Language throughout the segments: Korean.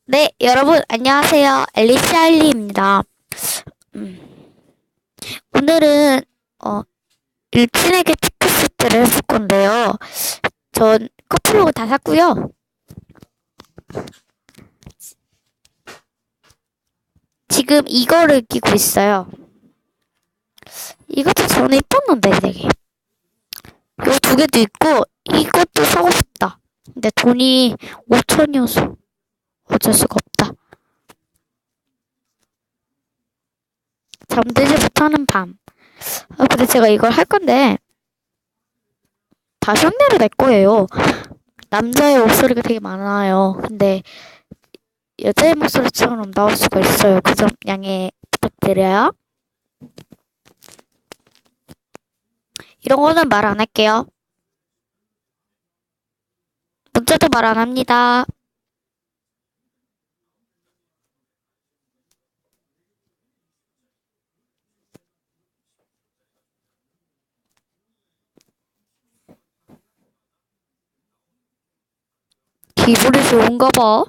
네, 여러분, 안녕하세요. 앨리스 하일리입니다. 오늘은, 일진에게 티켓 때를 해볼 건데요. 전 커플로그 다 샀고요. 지금 이거를 끼고 있어요. 이것도 저는 이뻤는데, 되게. 요 두 개도 있고, 이것도 사고 싶다. 근데 돈이 5천이어서 어쩔 수가 없다. 잠들지 못하는 밤. 근데 제가 이걸 할 건데, 다 흉내를 낼 거예요. 남자의 목소리가 되게 많아요. 근데 여자의 목소리처럼 나올 수가 있어요. 그 점 양해 부탁드려요. 이런 거는 말 안 할게요. 문자도 말 안 합니다. 기분이 좋은가 봐.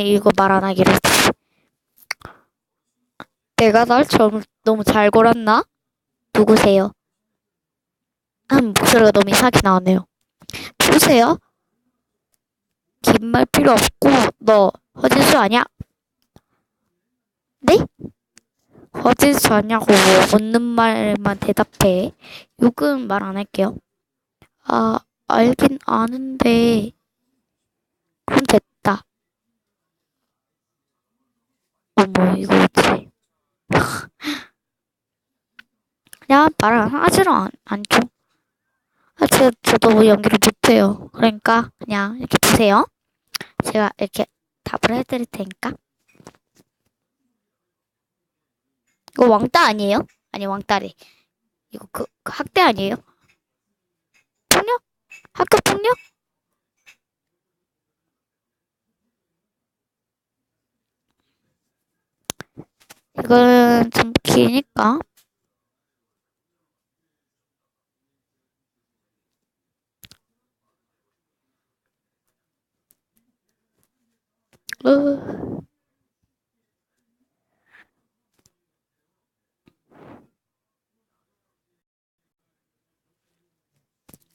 이거 말 안 하기로 했지. 내가 날 너무 잘 골았나? 누구세요? 목소리가 너무 이상하게 나오네요. 누구세요? 긴 말 필요 없고, 너 허진수 아냐? 네? 허진수 아냐고 묻는 말만 대답해. 욕은 말 안 할게요. 알긴 아는데, 그럼 됐다. 어머, 이거 뭐지? 그냥 말 하지를 않죠. 저도 연기를 못해요. 그러니까 그냥 이렇게 보세요. 제가 이렇게 답을 해드릴 테니까. 이거 왕따 아니에요? 아니, 왕따래. 이거 그 학대 아니에요? 폭력? 학교 폭력? 이건 좀 기니까.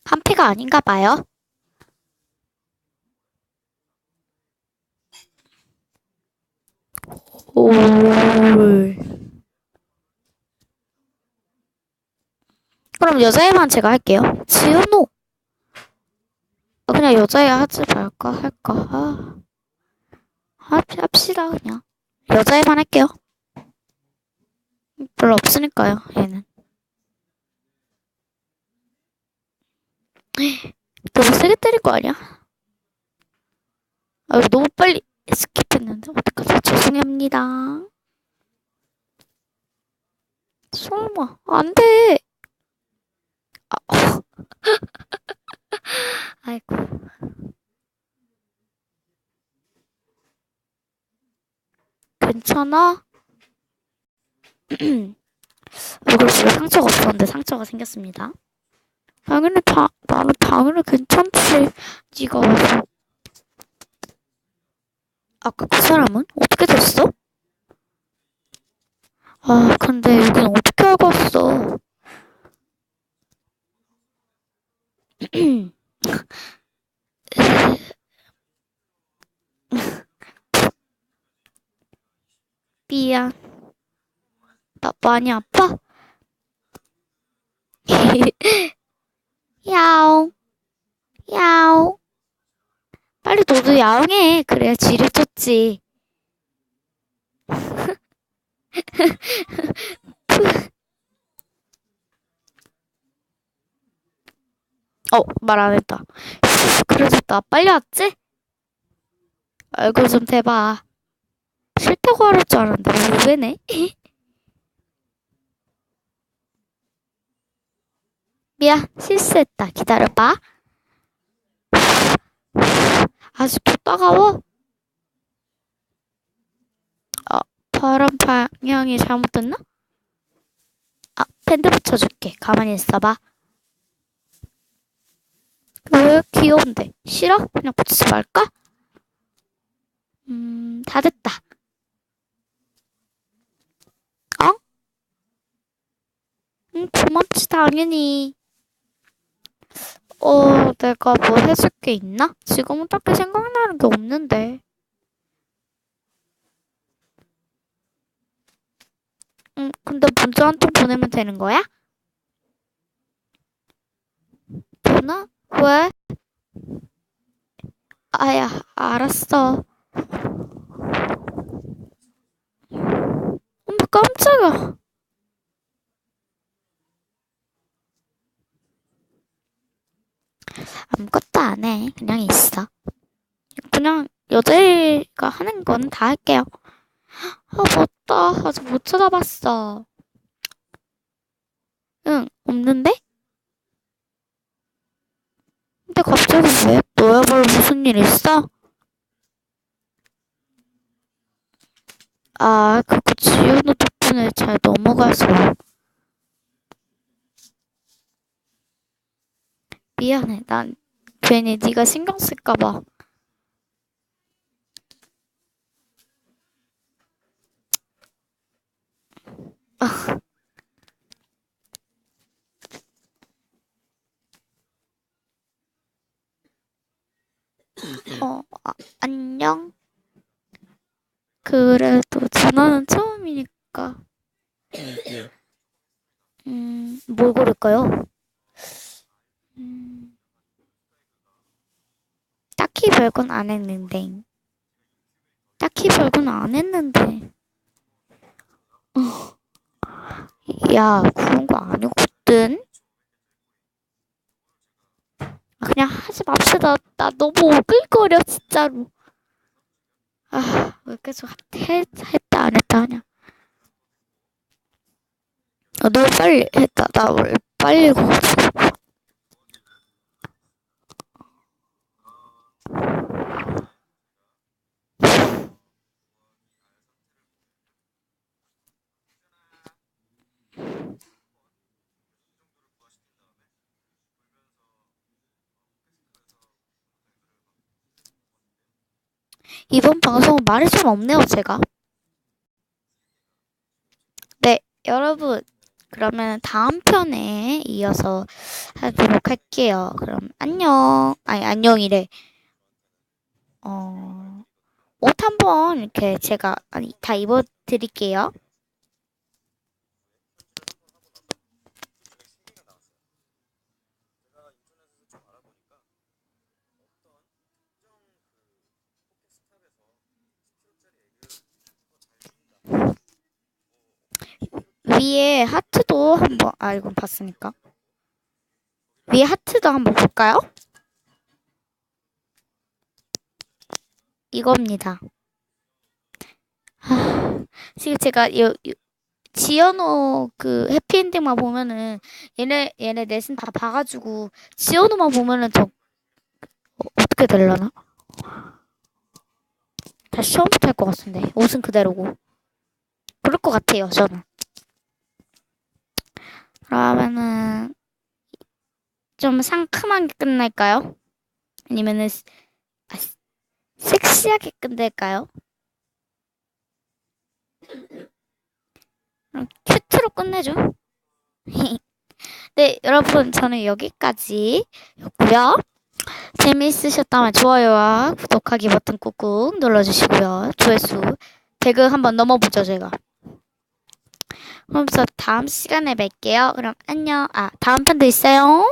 한 패가 아닌가 봐요. 오. 그럼 여자애만 제가 할게요. 지은호. 그냥 여자애 하지 말까 할까. 합시다 그냥. 여자애만 할게요. 별로 없으니까요. 얘는. 너무 세게 때릴 거 아니야? 너무 빨리 스킵했는데 어떡하지? 죄송합니다. 설마 안 돼. 아이고. 괜찮아? 얼굴 보고 상처가 없었는데 상처가 생겼습니다. 나는 당연히 괜찮지. 네가 와서. 아까 그 사람은 어떻게 됐어? 근데 여긴 어떻게 알고 왔어? 미안. 나 많이 아파? 야옹. 야옹. 빨리 너도 야옹해. 그래야 질이 좋지. 말 안 했다. 그래도 나 빨리 왔지? 얼굴 좀 대봐. 싫다고 하럴 줄 알았는데 왜네? 미안, 실수했다. 기다려봐. 아직도 따가워? 바람 방향이 잘못됐나? 밴드 붙여줄게. 가만히 있어봐. 왜 귀여운데? 싫어? 그냥 붙이지 말까? 다 됐다. 어? 고맙지, 당연히. 내가 뭐 해줄 게 있나? 지금은 딱히 생각나는 게 없는데. 근데 문자 한 통 보내면 되는 거야? 전화? 왜? 아야, 알았어. 어머, 깜짝이야. 아무것도 안 해. 그냥 있어. 그냥 여자애가 하는 건 다 할게요. 아, 맞다. 아직 못 찾아봤어. 응, 없는데? 근데 갑자기 왜? 너야말로 무슨 일 있어? 아, 그거 지윤우 덕분에 잘 넘어가서. 미안해. 난 괜히 네가 신경 쓸까 봐. 안녕? 그래도 전화는 처음이니까. 뭘 고를까요? 음, 딱히 별건 안 했는데. 딱히 별건 안 했는데. 야, 그런 거 아니거든? 그냥 하지 맙시다. 나 너무 오글거려, 진짜로. 아, 왜 계속 했다, 안 했다 하냐. 너 빨리 했다. 나 원래 빨리 고가지고. 이번 방송은 말이 좀 없네요, 제가. 네, 여러분. 그러면 다음 편에 이어서 하도록 할게요. 그럼 안녕. 아니, 안녕이래. 옷 한번 이렇게 제가 다 입어드릴게요. 위에 하트도 한번, 이건 봤으니까. 위에 하트도 한번 볼까요? 이겁니다. 지금 제가 지연호 그 해피엔딩만 보면은 얘네 넷은 다 봐가지고 지연호만 보면은 어떻게 되려나? 다시 처음부터 할 것 같은데 옷은 그대로고 그럴 것 같아요 저는. 그러면은 좀 상큼하게 끝낼까요? 아니면은 아, 섹시하게 끝낼까요? 그럼 큐트로 끝내죠. 네, 여러분 저는 여기까지였고요. 재미있으셨다면 좋아요와 구독하기 버튼 꾹꾹 눌러주시고요. 조회수 100을 한번 넘어보죠 제가. 그럼 저 다음 시간에 뵐게요. 그럼 안녕. 다음 편도 있어요.